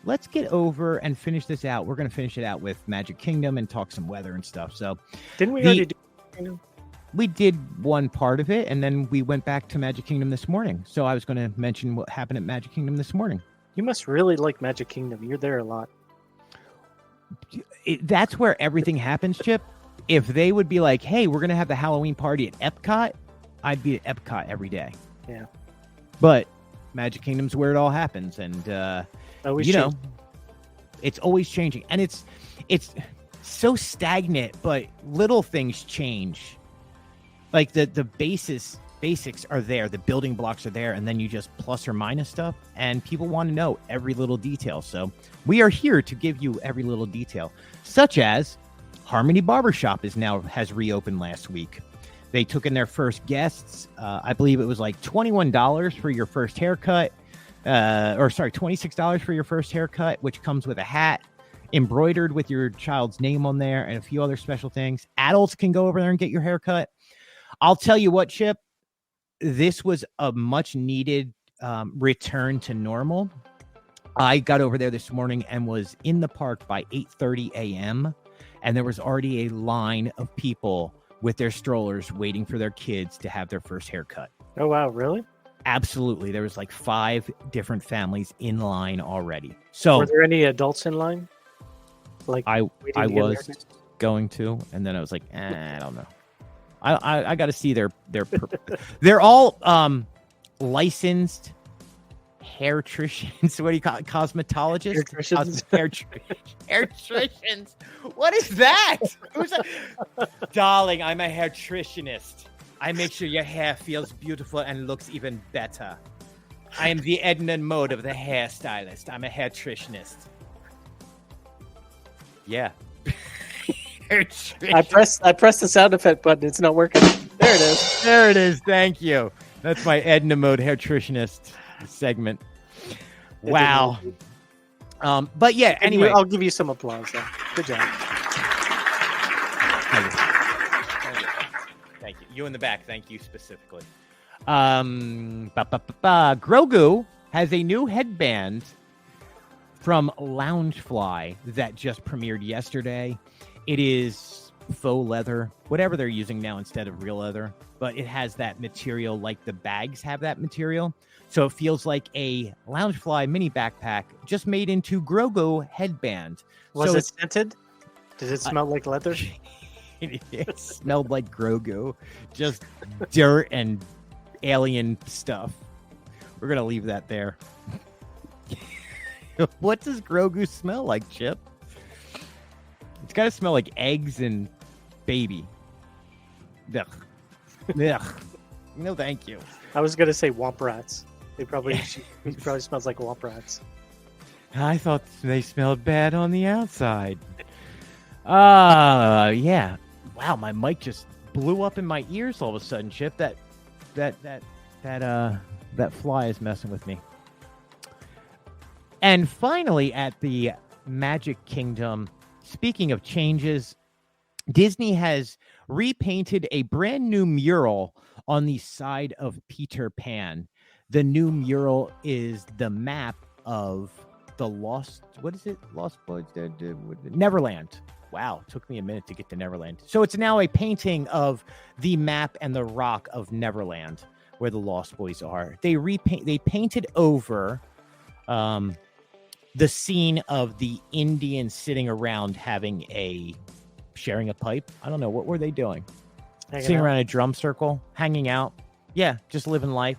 let's get over and finish this out. We're going to finish it out with Magic Kingdom and talk some weather and stuff. So didn't we already do Magic Kingdom? We did one part of it, and then we went back to Magic Kingdom this morning. So I was going to mention what happened at Magic Kingdom this morning. You must really like Magic Kingdom. You're there a lot. That's where everything happens, Chip. If they would be like, hey, we're going to have the Halloween party at Epcot, I'd be at Epcot every day. Yeah. But Magic Kingdom's where it all happens. And, it's always changing. And it's so stagnant, but little things change. Like the basics are there. The building blocks are there. And then you just plus or minus stuff. And people want to know every little detail. So we are here to give you every little detail, such as Harmony Barbershop has reopened last week. They took in their first guests. I believe it was like $21 for your first haircut. $26 for your first haircut, which comes with a hat embroidered with your child's name on there and a few other special things. Adults can go over there and get your haircut. I'll tell you what, Chip, this was a much needed return to normal. I got over there this morning and was in the park by 8:30 a.m. and there was already a line of people with their strollers waiting for their kids to have their first haircut. Oh, wow. Really? Absolutely. There was like 5 different families in line already. So were there any adults in line? Like I was going to, and then I was like, I don't know. I got to see their they're all licensed hairtricians. What do you call it? Cosmetologists? Hairtricians. What is that? Who's that? Darling, I'm a hairtritionist. I make sure your hair feels beautiful and looks even better. I am the Edna Mode of the hairstylist. I'm a hairtritionist. Yeah. I pressed the sound effect button. It's not working. There it is. There it is. Thank you. That's my Edna Mode hairtritionist segment. Wow. But yeah, anyway. I'll give you some applause though. Good job. Thank you. You in the back. Thank you specifically. Grogu has a new headband from Loungefly that just premiered yesterday. It is faux leather, whatever they're using now instead of real leather, but it has that material like the bags have that material. So it feels like a Loungefly mini backpack just made into Grogu headband. Was it scented? Did it smell like leather? It smelled like Grogu, just dirt and alien stuff. We're going to leave that there. What does Grogu smell like, Chip? It's got to smell like eggs and baby. Ugh. Ugh. No, thank you. I was going to say womp rats. He probably smells like womp rats. I thought they smelled bad on the outside. Yeah. Wow, my mic just blew up in my ears all of a sudden, Chip. That fly is messing with me. And finally, at the Magic Kingdom, speaking of changes, Disney has repainted a brand new mural on the side of Peter Pan. The new mural is the map of the Lost Boys? Neverland. Wow, took me a minute to get to Neverland. So it's now a painting of the map and the rock of Neverland, where the Lost Boys are. They painted over the scene of the Indians sitting around sharing a pipe. I don't know. What were they doing? Sitting around a drum circle, hanging out. Yeah, just living life.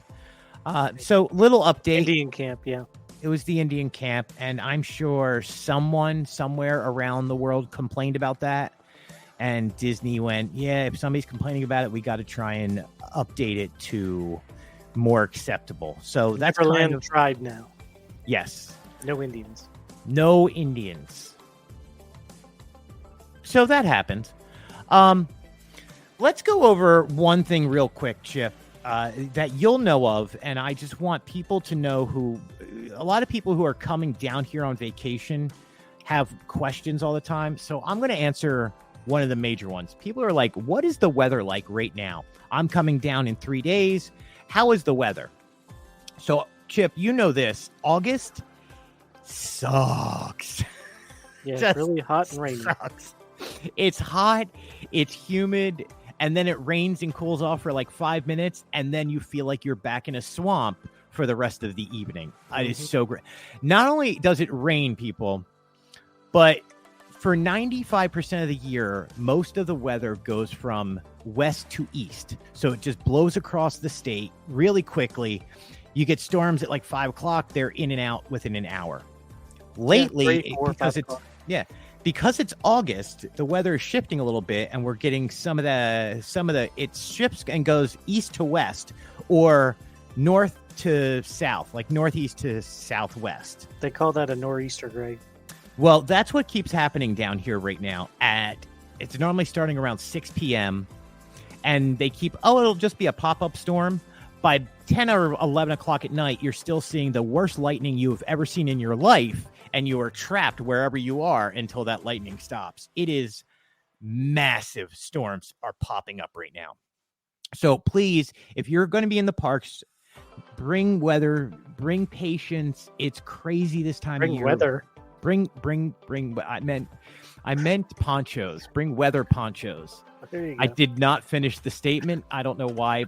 So little update. Indian camp, yeah. It was the Indian camp, and I'm sure someone somewhere around the world complained about that. And Disney went, yeah, if somebody's complaining about it, we got to try and update it to more acceptable. So that's Neverland tribe now. Yes. No Indians. No Indians. So that happened. Let's go over one thing real quick, Chip, that you'll know of. And I just want people to know a lot of people who are coming down here on vacation have questions all the time. So I'm going to answer one of the major ones. People are like, what is the weather like right now? I'm coming down in 3 days. How is the weather? So, Chip, you know this. August sucks. Yeah, it's really hot and rainy. Sucks. It's hot, it's humid, and then it rains and cools off for like 5 minutes, and then you feel like you're back in a swamp for the rest of the evening. It is so great. Not only does it rain, people, but for 95% of the year, most of the weather goes from west to east. So it just blows across the state really quickly. You get storms at like 5 o'clock. They're in and out within an hour. Lately, because it's August, the weather is shifting a little bit, and we're getting some of the it shifts and goes east to west or north to south, like northeast to southwest. They call that a nor'easter, Greg. Well, that's what keeps happening down here right now. It's normally starting around 6 p.m. and they keep, it'll just be a pop-up storm. By 10 or 11 o'clock at night, you're still seeing the worst lightning you have ever seen in your life, and you are trapped wherever you are until that lightning stops. It is massive storms are popping up right now. So please, if you're going to be in the parks, bring weather, bring patience. It's crazy this time of year. Bring weather. I meant ponchos. Bring weather ponchos. There you go. I did not finish the statement. I don't know why.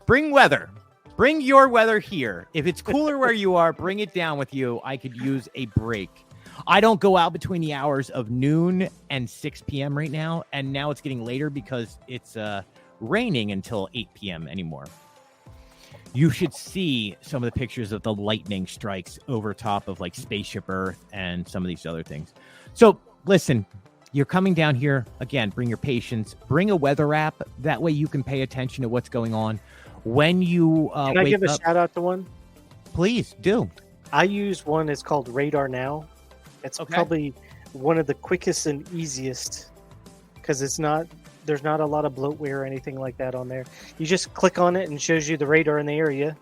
Bring weather. Bring your weather here. If it's cooler where you are, bring it down with you. I could use a break. I don't go out between the hours of noon and 6 p.m. right now. And now it's getting later because it's raining until 8 p.m. anymore. You should see some of the pictures of the lightning strikes over top of like Spaceship Earth and some of these other things. So listen, you're coming down here. Again, bring your patience. Bring a weather app. That way you can pay attention to what's going on. When you Can I give a shout out to one? Please do. I use one. It's called Radar Now. It's probably one of the quickest and easiest because there's not a lot of bloatware or anything like that on there. You just click on it and it shows you the radar in the area,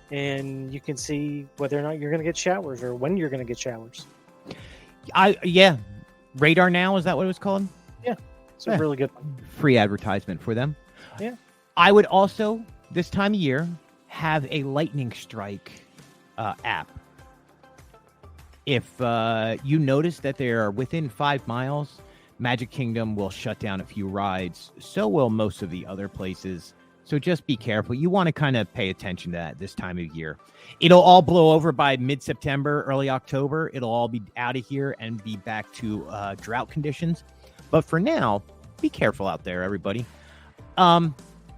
and you can see whether or not you're going to get showers or when you're going to get showers. Radar Now, is that what it was called? Yeah, it's a really good one. Free advertisement for them. Yeah. I would also, this time of year, have a lightning strike app. If you notice that they are within 5 miles, Magic Kingdom will shut down a few rides. So will most of the other places. So just be careful. You want to kind of pay attention to that this time of year. It'll all blow over by mid-September, early October. It'll all be out of here and be back to drought conditions. But for now, be careful out there, everybody.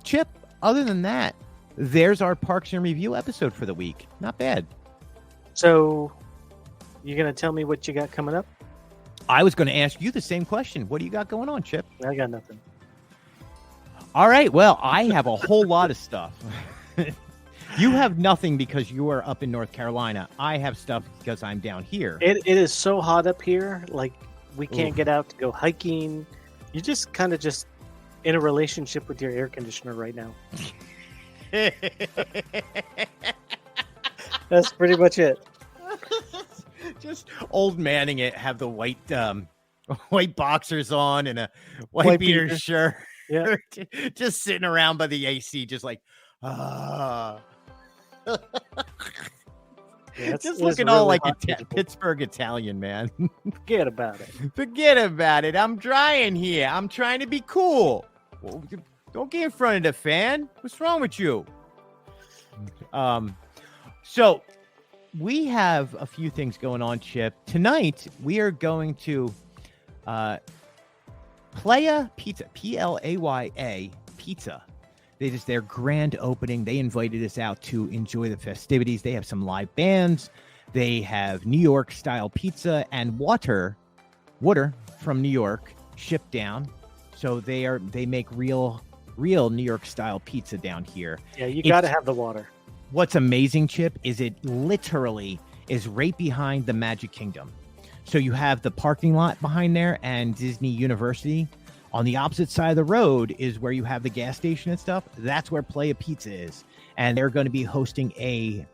Chip, other than that, there's our Parks and Review episode for the week. Not bad. So, you going to tell me what you got coming up? I was going to ask you the same question. What do you got going on, Chip? I got nothing. All right. Well, I have a whole lot of stuff. You have nothing because you are up in North Carolina. I have stuff because I'm down here. It is so hot up here. Like, We can't get out to go hiking. You just kind of just in a relationship with your air conditioner right now. That's pretty much it. Just old manning it, have the white boxers on and a white beater shirt. Yeah. Just sitting around by the AC, just like, just looking all really like a Pittsburgh Italian, man. Forget about it. Forget about it. I'm trying here. I'm trying to be cool. Well, don't get in front of the fan. What's wrong with you? So we have a few things going on, Chip. Tonight, we are going to Playa Pizza, Playa Pizza. Their grand opening. They invited us out to enjoy the festivities. They have some live bands. They have New York style pizza and water from New York shipped down. So they make real New York style pizza down here. Yeah, you got to have the water. What's amazing, Chip, is it literally is right behind the Magic Kingdom. So you have the parking lot behind there and Disney University. On the opposite side of the road is where you have the gas station and stuff. That's where Playa Pizza is. And they're going to be hosting a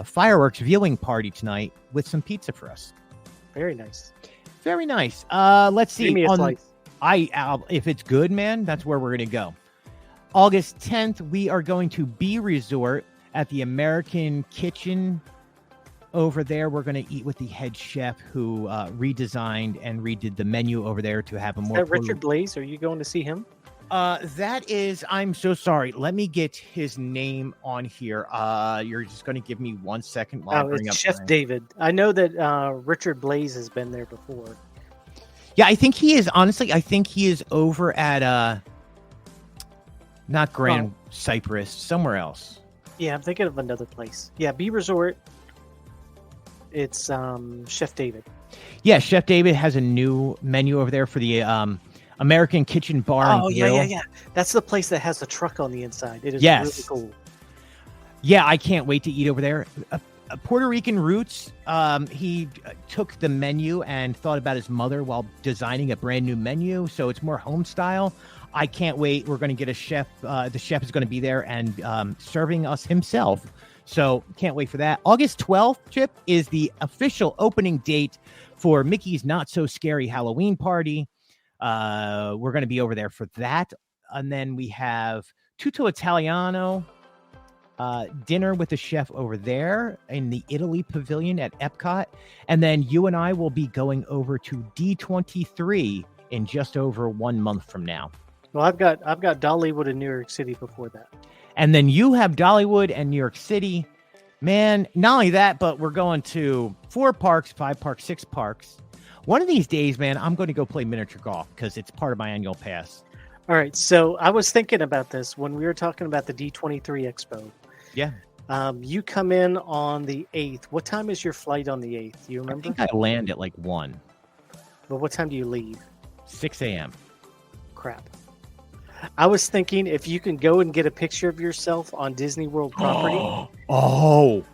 fireworks viewing party tonight with some pizza for us. Very nice. Very nice. Let's see. Give me a slice. If it's good, man, that's where we're going to go. August 10th, we are going to B Resort at the American Kitchen over there. We're going to eat with the head chef who redesigned and redid the menu over there to have a more. Is that Richard Blaze? Are you going to see him? That is, I'm so sorry. Let me get his name on here. You're just going to give me 1 second while I bring up Chef David. I know that Richard Blaze has been there before. Yeah, I think he is. Honestly, I think he is over at not Grand Cypress, somewhere else. Yeah, I'm thinking of another place. Yeah, B Resort. It's Chef David. Yeah, Chef David has a new menu over there for the American Kitchen Bar and Grill. Yeah. That's the place that has the truck on the inside. It is really cool. Yeah, I can't wait to eat over there. Puerto Rican roots. He took the menu and thought about his mother while designing a brand new menu, so it's more home style. I can't wait. We're going to get a chef. The chef is going to be there and serving us himself. So can't wait for that. August 12th, Chip, is the official opening date for Mickey's Not So Scary Halloween Party. We're going to be over there for that. And then we have Tutto Italiano dinner with the chef over there in the Italy Pavilion at Epcot. And then you and I will be going over to D23 in just over 1 month from now. Well, I've got Dollywood in New York City before that. And then you have Dollywood and New York City. Man, not only that, but we're going to 4 parks, 5 parks, 6 parks. One of these days, man, I'm going to go play miniature golf because it's part of my annual pass. All right. So I was thinking about this when we were talking about the D23 Expo. Yeah. You come in on the 8th. What time is your flight on the 8th? Do you remember? I think I land at like 1. But what time do you leave? 6 a.m. Crap. I was thinking if you can go and get a picture of yourself on Disney World property. Oh,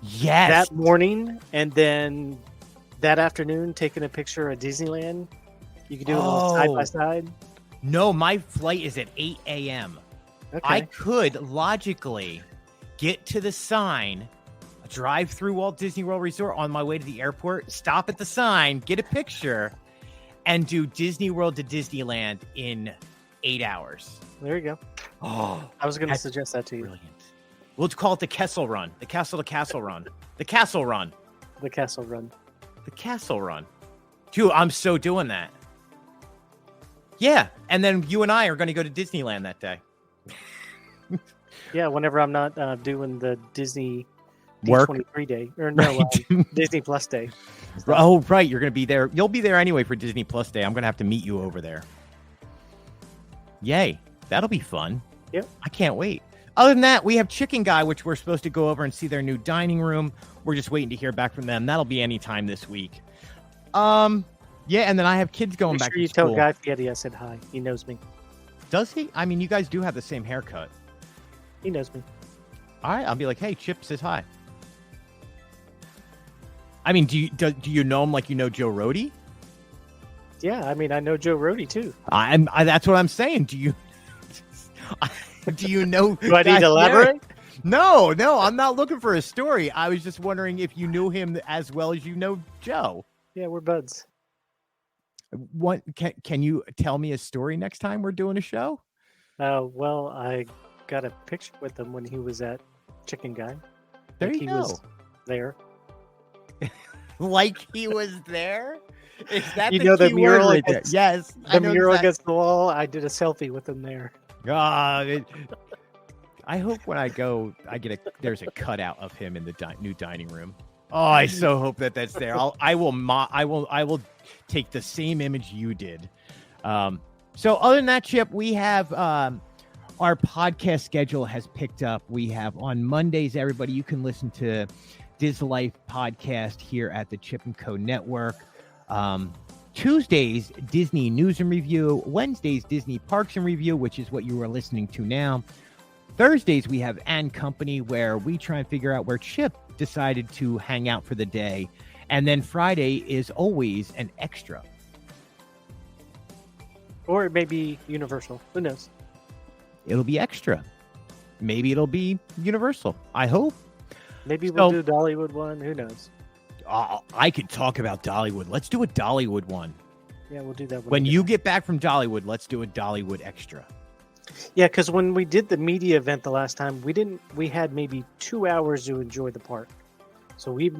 yes. That morning, and then that afternoon, taking a picture at Disneyland. You can do it all side by side. No, my flight is at 8 a.m. Okay. I could logically get to the sign, drive through Walt Disney World Resort on my way to the airport, stop at the sign, get a picture, and do Disney World to Disneyland in 8 hours. There you go. Oh, I was going to suggest that to you. Brilliant. We'll call it the Kessel Run. The Castle to Castle Run. The Castle Run. The Castle Run. The Castle Run. Dude, I'm so doing that. Yeah. And then you and I are going to go to Disneyland that day. Yeah, whenever I'm not doing the Disney Work. D23 day. Or no, Disney Plus day. Oh, right. You're going to be there. You'll be there anyway for Disney Plus Day. I'm going to have to meet you over there. Yay. That'll be fun. Yep. I can't wait. Other than that, we have Chicken Guy, which we're supposed to go over and see their new dining room. We're just waiting to hear back from them. That'll be any time this week. Yeah, and then I have kids going back to school. Tell Guy Fieri I said hi. He knows me. Does he? I mean, you guys do have the same haircut. He knows me. All right, I'll be like, hey, Chip says hi. I mean, do you know him like you know Joe Rohde? Yeah, I mean, I know Joe Rody too. That's what I'm saying. Do you know? Do I need to elaborate? No, I'm not looking for a story. I was just wondering if you knew him as well as you know Joe. Yeah, we're buds. What can you tell me a story next time we're doing a show? Well, I got a picture with him when he was at Chicken Guy. There you he go. Was there. Like he was there? Is that You the know the key word mural right there? against- Yes. The mural against the wall. I did a selfie with him there. I hope when I go, there's a cutout of him in the new dining room. Oh, I so hope that's there. I will take the same image you did. So other than that, Chip, we have our podcast schedule has picked up. We have on Mondays, everybody, you can listen to Diz Life podcast here at the Chip and Co Network. Tuesdays, Disney News and Review. Wednesdays, Disney Parks and Review, which is what you are listening to now. Thursdays, we have And Company, where we try and figure out where Chip decided to hang out for the day. And then Friday is always an extra. Or it may be Universal. Who knows? It'll be extra. Maybe it'll be Universal. I hope. Maybe we'll do a Dollywood one. Who knows? I could talk about Dollywood. Let's do a Dollywood one. Yeah, we'll do that one. When you get back from Dollywood, let's do a Dollywood extra. Yeah, because when we did the media event the last time, we had maybe 2 hours to enjoy the park. So we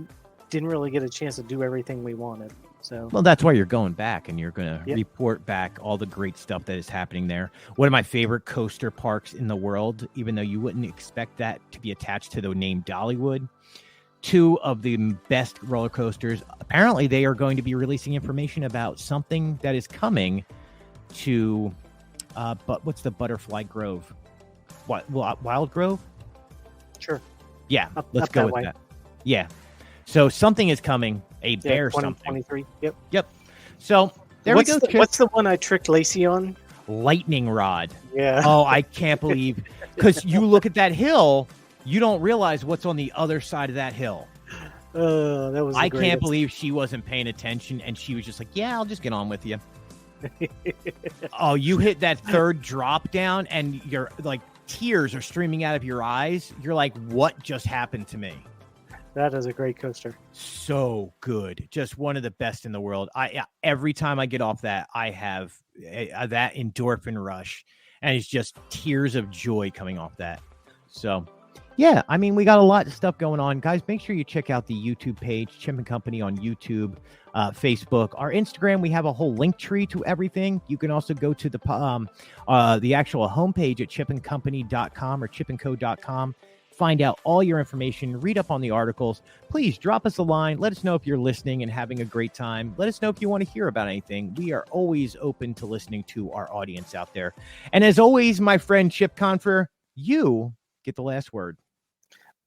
didn't really get a chance to do everything we wanted. So well, that's why you're going back and you're going to report back all the great stuff that is happening there. One of my favorite coaster parks in the world, even though you wouldn't expect that to be attached to the name Dollywood. 2 of the best roller coasters. Apparently, they are going to be releasing information about something that is coming to, but what's the Butterfly Grove? What, Wild Grove? Sure. Yeah, let's up go that with way. that. Yeah. So something is coming. A bear something. 2023. Yep. So there we go. What's the one I tricked Lacey on? Lightning rod. Yeah. Oh, I can't believe, because you look at that hill, you don't realize what's on the other side of that hill. That was. I can't believe she wasn't paying attention, and she was just like, "Yeah, I'll just get on with you." Oh, you hit that third drop down, and you're like, tears are streaming out of your eyes. You're like, "What just happened to me?" That is a great coaster. So good, just one of the best in the world. Every time I get off that, I have that endorphin rush, and it's just tears of joy coming off that. So. Yeah, I mean, we got a lot of stuff going on. Guys, make sure you check out the YouTube page, Chip and Company on YouTube, Facebook. Our Instagram, we have a whole link tree to everything. You can also go to the actual homepage at chipandcompany.com or chipandco.com. Find out all your information. Read up on the articles. Please drop us a line. Let us know if you're listening and having a great time. Let us know if you want to hear about anything. We are always open to listening to our audience out there. And as always, my friend Chip Confer, you get the last word.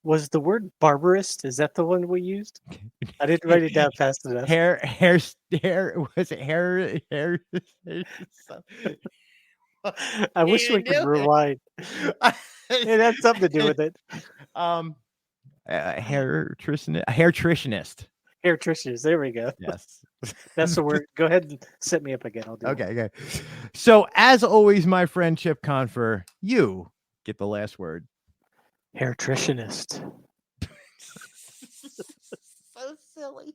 Was the word barbarist? Is that the one we used? I didn't write it down fast enough. Hair. Was it hair? I wish we could rewind. It had something to do with it. Hair nutritionist. Hair nutritionist. There we go. Yes. That's the word. Go ahead and set me up again. I'll do it. Okay. So as always, my friend Chip Confer, you get the last word. Hair nutritionist. So silly.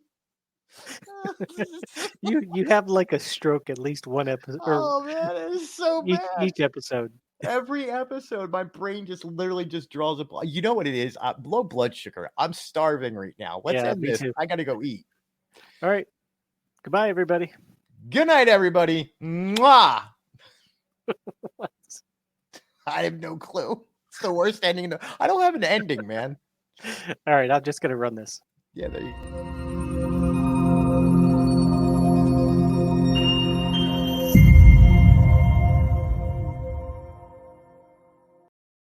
You have like a stroke at least one episode. Oh man, it is so bad. Each episode. Every episode, my brain just literally draws a. You know what it is? Low blood sugar. I'm starving right now. Let's end this. Too. I gotta go eat. All right. Goodbye, everybody. Good night, everybody. Mwah. I have no clue. It's the worst ending. I don't have an ending, man. All right, I'm just gonna run this. Yeah, there you go.